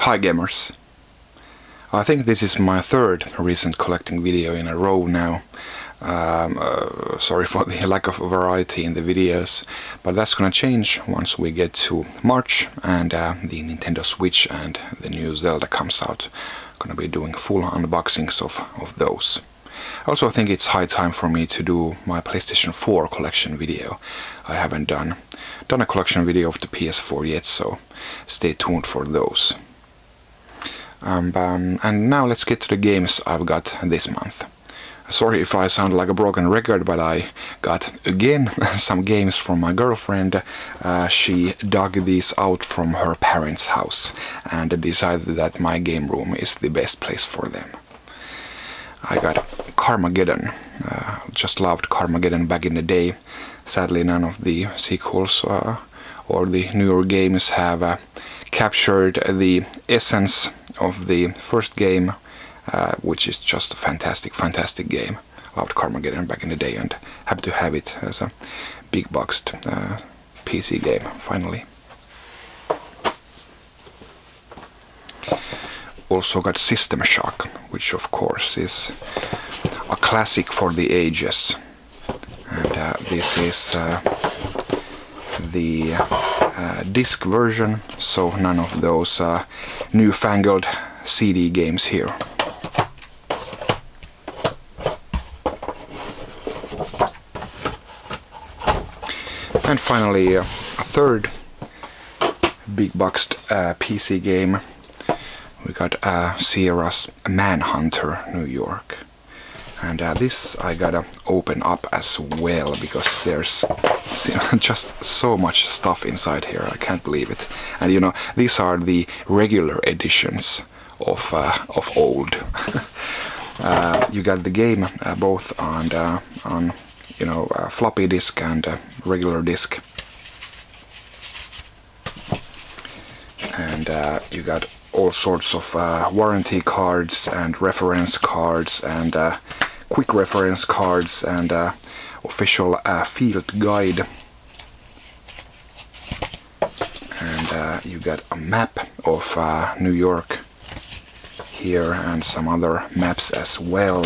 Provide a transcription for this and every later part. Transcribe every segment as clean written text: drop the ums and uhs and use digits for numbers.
Hi gamers! I think this is my third recent collecting video in a row now. Sorry for the lack of variety in the videos, but that's gonna change once we get to March and the Nintendo Switch and the new Zelda comes out. Gonna be doing full unboxings of those. I also think it's high time for me to do my PlayStation 4 collection video. I haven't done a collection video of the PS4 yet, so stay tuned for those. And now let's get to the games I've got this month. Sorry if I sound like a broken record, but I got again some games from my girlfriend. She dug these out from her parents' house and decided that my game room is the best place for them. I got Carmageddon. Just loved Carmageddon back in the day. Sadly, none of the sequels or the newer games have captured the essence of the first game, which is just a fantastic game. Loved Carmageddon back in the day and happy to have it as a big boxed PC game finally. Also got System Shock, which of course is a classic for the ages, and this is the disc version, so none of those newfangled CD games here. And finally a third big boxed PC game. We got Sierra's Manhunter New York. And this I gotta open up as well, because there's just so much stuff inside here. I can't believe it. And you know, these are the regular editions of old. You got the game both on you know, floppy disk and regular disk. And you got all sorts of warranty cards and reference cards and quick reference cards and official field guide. And you got a map of New York here and some other maps as well.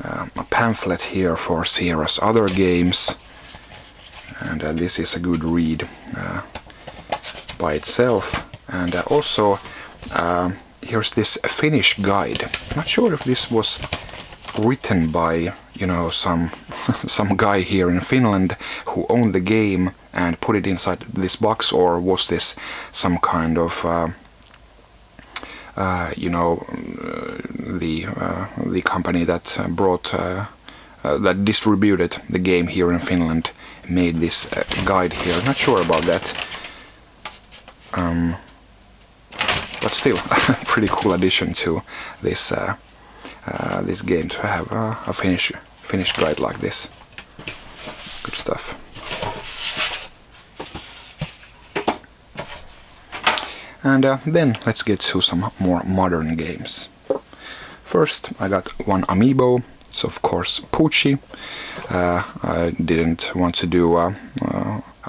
A pamphlet here for Sierra's other games. And this is a good read by itself. And also here's this Finnish guide. I'm not sure if this was written by, you know, some guy here in Finland who owned the game and put it inside this box, or was this some kind of you know, the company that brought that distributed the game here in Finland made this guide here. I'm not sure about that. But still, pretty cool addition to this this game to have a Finnish guide like this. Good stuff. And then let's get to some more modern games. First, I got one Amiibo. It's of course Poochie. I didn't want to do a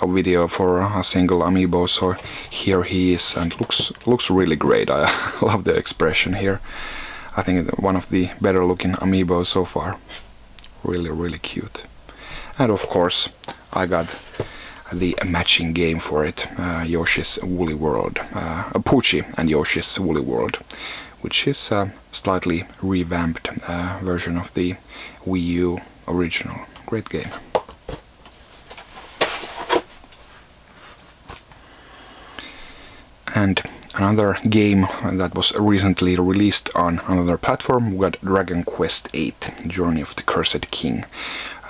video for a single Amiibo, so here he is, and looks really great. I love the expression here. I think one of the better looking Amiibos so far. Really cute. And of course I got the matching game for it, Yoshi's Woolly World, Poochie and Yoshi's Woolly World, which is a slightly revamped version of the Wii U original. Great game. And another game that was recently released on another platform, we got Dragon Quest VIII, Journey of the Cursed King.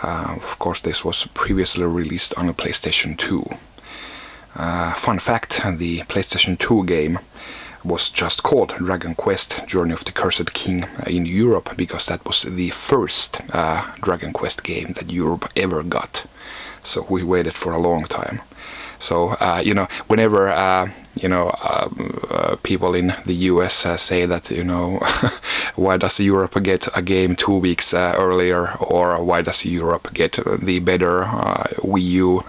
Of course, this was previously released on the PlayStation 2. Fun fact, the PlayStation 2 game was just called Dragon Quest Journey of the Cursed King in Europe, because that was the first Dragon Quest game that Europe ever got. So we waited for a long time. So whenever people in the US say that why does Europe get a game 2 weeks earlier, or why does Europe get the better Wii U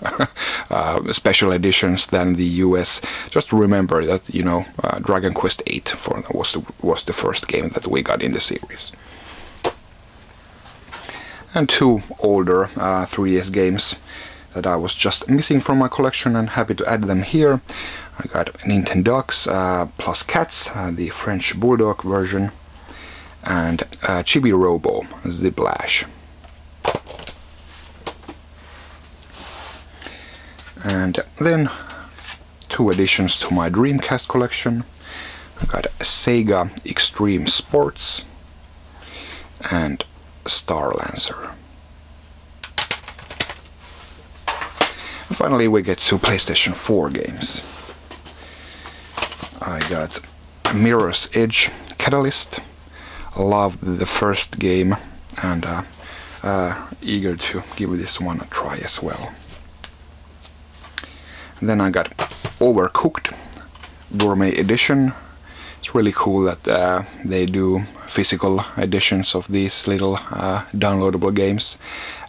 special editions than the US, just remember that Dragon Quest VIII was the first game that we got in the series. And 2 older 3DS games that I was just missing from my collection, and happy to add them here. I got Nintendogs plus Cats, the French Bulldog version, and Chibi Robo Ziplash. And then 2 additions to my Dreamcast collection. I got Sega Extreme Sports and Star Lancer. And finally we get to PlayStation 4 games. I got Mirror's Edge Catalyst. Loved the first game, and eager to give this one a try as well. And then I got Overcooked Gourmet Edition. It's really cool that they do physical editions of these little downloadable games.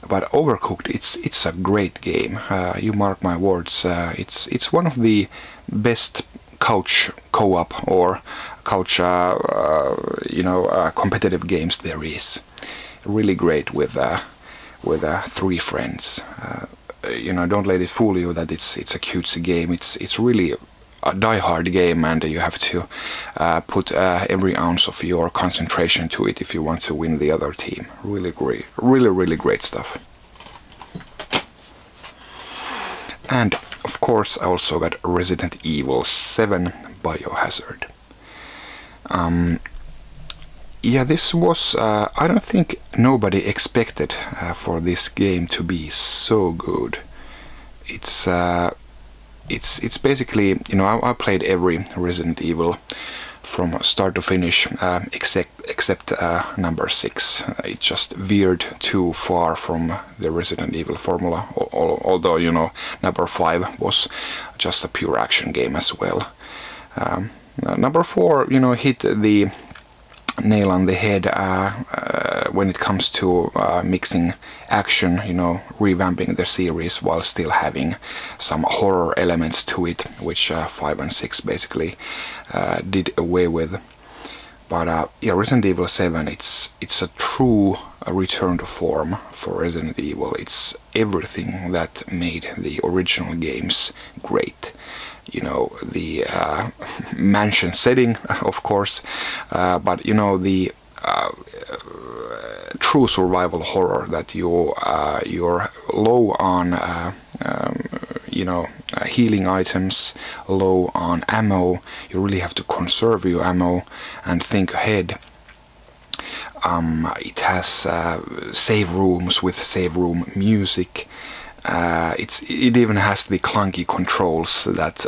But Overcooked, it's a great game. You mark my words. It's one of the best couch co-op or couch competitive games there is. Really great with 3 friends. Don't let it fool you that it's a cutesy game. It's really a die-hard game, and you have to put every ounce of your concentration to it if you want to win the other team. Really great, really great stuff. And of course I also got Resident Evil 7 Biohazard. This was, I don't think nobody expected for this game to be so good. It's basically, I played every Resident Evil from start to finish, except number 6. It just veered too far from the Resident Evil formula, although number 5 was just a pure action game as well. Number 4 hit the nail on the head when it comes to mixing action, revamping the series while still having some horror elements to it, which 5 and 6 basically did away with. But Resident Evil 7, it's a true return to form for Resident Evil. It's everything that made the original games great. The mansion setting, of course, but the true survival horror that you're low on healing items, low on ammo. You really have to conserve your ammo and think ahead. It has save rooms with save room music. It even has the clunky controls that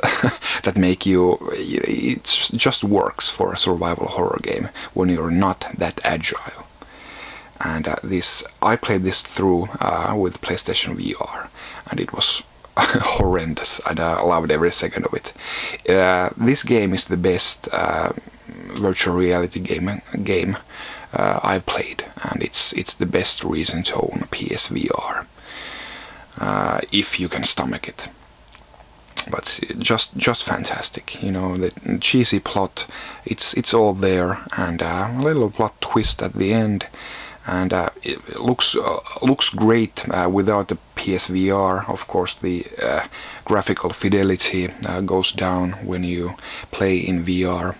that make you. It just works for a survival horror game when you're not that agile. And I played this through with PlayStation VR, and it was horrendous, and I loved every second of it. This game is the best virtual reality game I've played, and it's the best reason to own a PSVR. If you can stomach it. But just fantastic, the cheesy plot, it's all there, and a little plot twist at the end, and it looks great without the PSVR. Of course, the graphical fidelity goes down when you play in VR,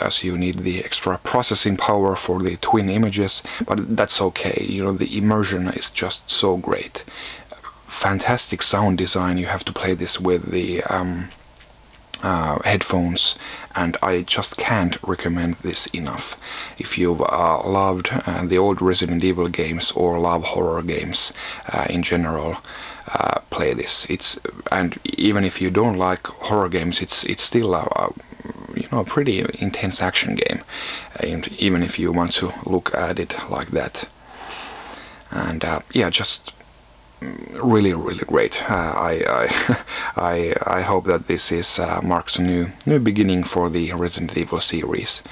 as you need the extra processing power for the twin images, but that's okay. The immersion is just so great. Fantastic sound design. You have to play this with the headphones, and I just can't recommend this enough. If you've loved the old Resident Evil games or love horror games in general, play this. And even if you don't like horror games, it's still a pretty intense action game, even if you want to look at it like that. And just really great. I hope that this is marks a new beginning for the Resident Evil series,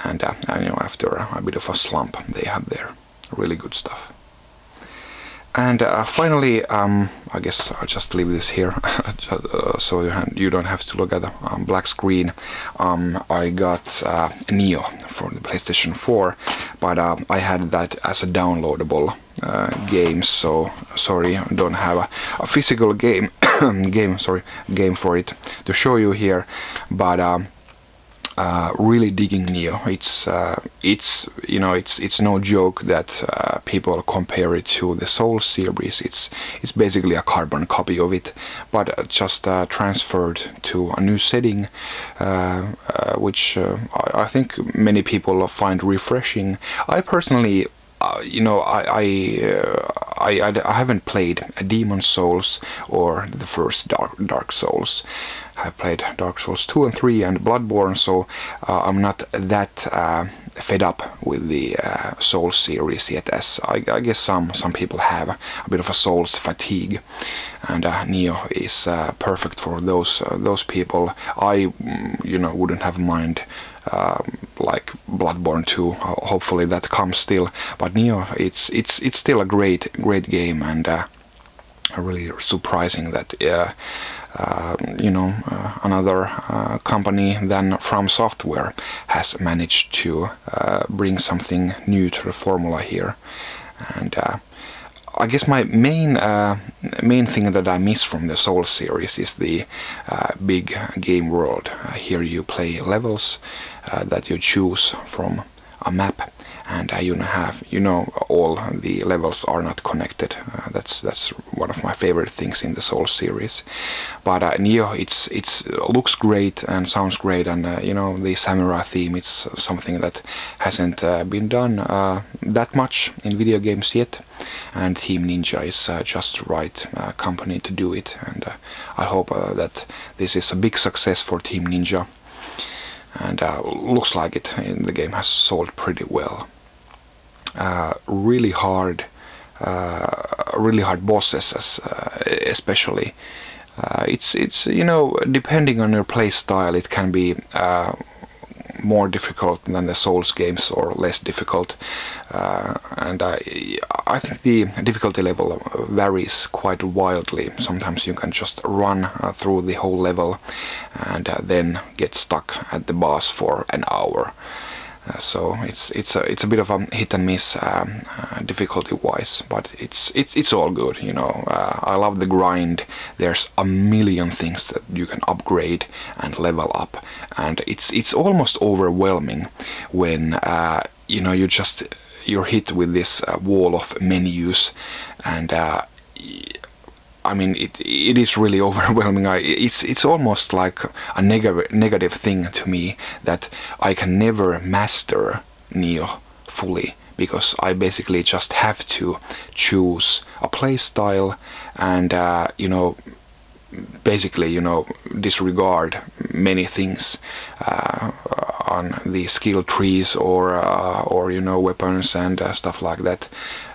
and you know, after a bit of a slump they have their really good stuff. And finally, I guess I'll just leave this here so you don't have to look at the black screen. I got Nioh for the PlayStation 4, but I had that as a downloadable game, so sorry, I don't have a physical game game for it to show you here, but really digging Nioh. It's you know, it's no joke that people compare it to the Soul series. It's basically a carbon copy of it, but just transferred to a new setting, which I think many people find refreshing. I personally, you know, I haven't played Demon Souls or the first Dark Souls. I've played Dark Souls 2 and 3 and Bloodborne, so I'm not that fed up with the Souls series yet, as I guess some people have a bit of a Souls fatigue, and Nioh is perfect for those people. I, you know, wouldn't have mind like Bloodborne 2. Hopefully that comes still, but Nioh, it's still a great game, and really surprising that you know, another company than From Software has managed to bring something new to the formula here. And I guess my main thing that I miss from the Souls series is the big game world. Here you play levels that you choose from a map, and you know, all the levels are not connected. That's one of my favorite things in the Souls series. But Nioh, it looks great and sounds great, and you know, the samurai theme, it's something that hasn't been done that much in video games yet, and Team Ninja is just the right company to do it, and I hope that this is a big success for Team Ninja, and looks like it. The game has sold pretty well. Really hard bosses, especially. It's you know, depending on your play style, it can be more difficult than the Souls games, or less difficult, and I think the difficulty level varies quite wildly. Sometimes you can just run through the whole level and then get stuck at the boss for an hour. So it's a bit of a hit and miss difficulty wise, but it's all good, you know. I love the grind. There's a million things that you can upgrade and level up, and it's almost overwhelming when you know, you're hit with this wall of menus, and I mean, it is really overwhelming. It's almost like a negative thing to me that I can never master Nioh fully, because I basically just have to choose a play style and you know, basically, you know, disregard many things on the skill trees or you know, weapons and stuff like that.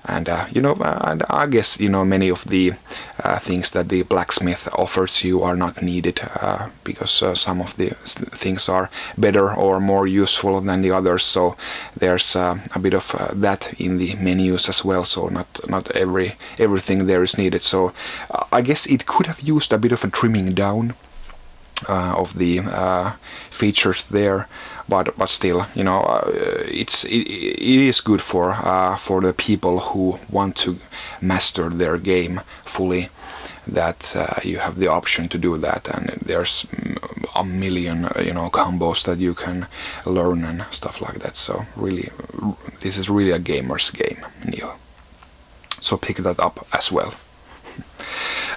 And you know, and I guess, you know, many of the things that the blacksmith offers you are not needed, because some of the things are better or more useful than the others. So there's a bit of that in the menus as well. So not everything there is needed. So I guess it could have used a bit of a trimming down of the features there. But still, you know, it is good for the people who want to master their game fully, that you have the option to do that, and there's a million, you know, combos that you can learn and stuff like that. So really, this is really a gamer's game, Nioh. So pick that up as well.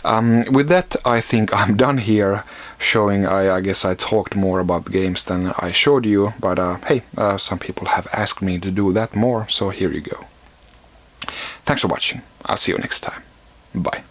With that, I think I'm done here showing. I guess I talked more about the games than I showed you, but hey, some people have asked me to do that more, so here you go. Thanks for watching. I'll see you next time. Bye.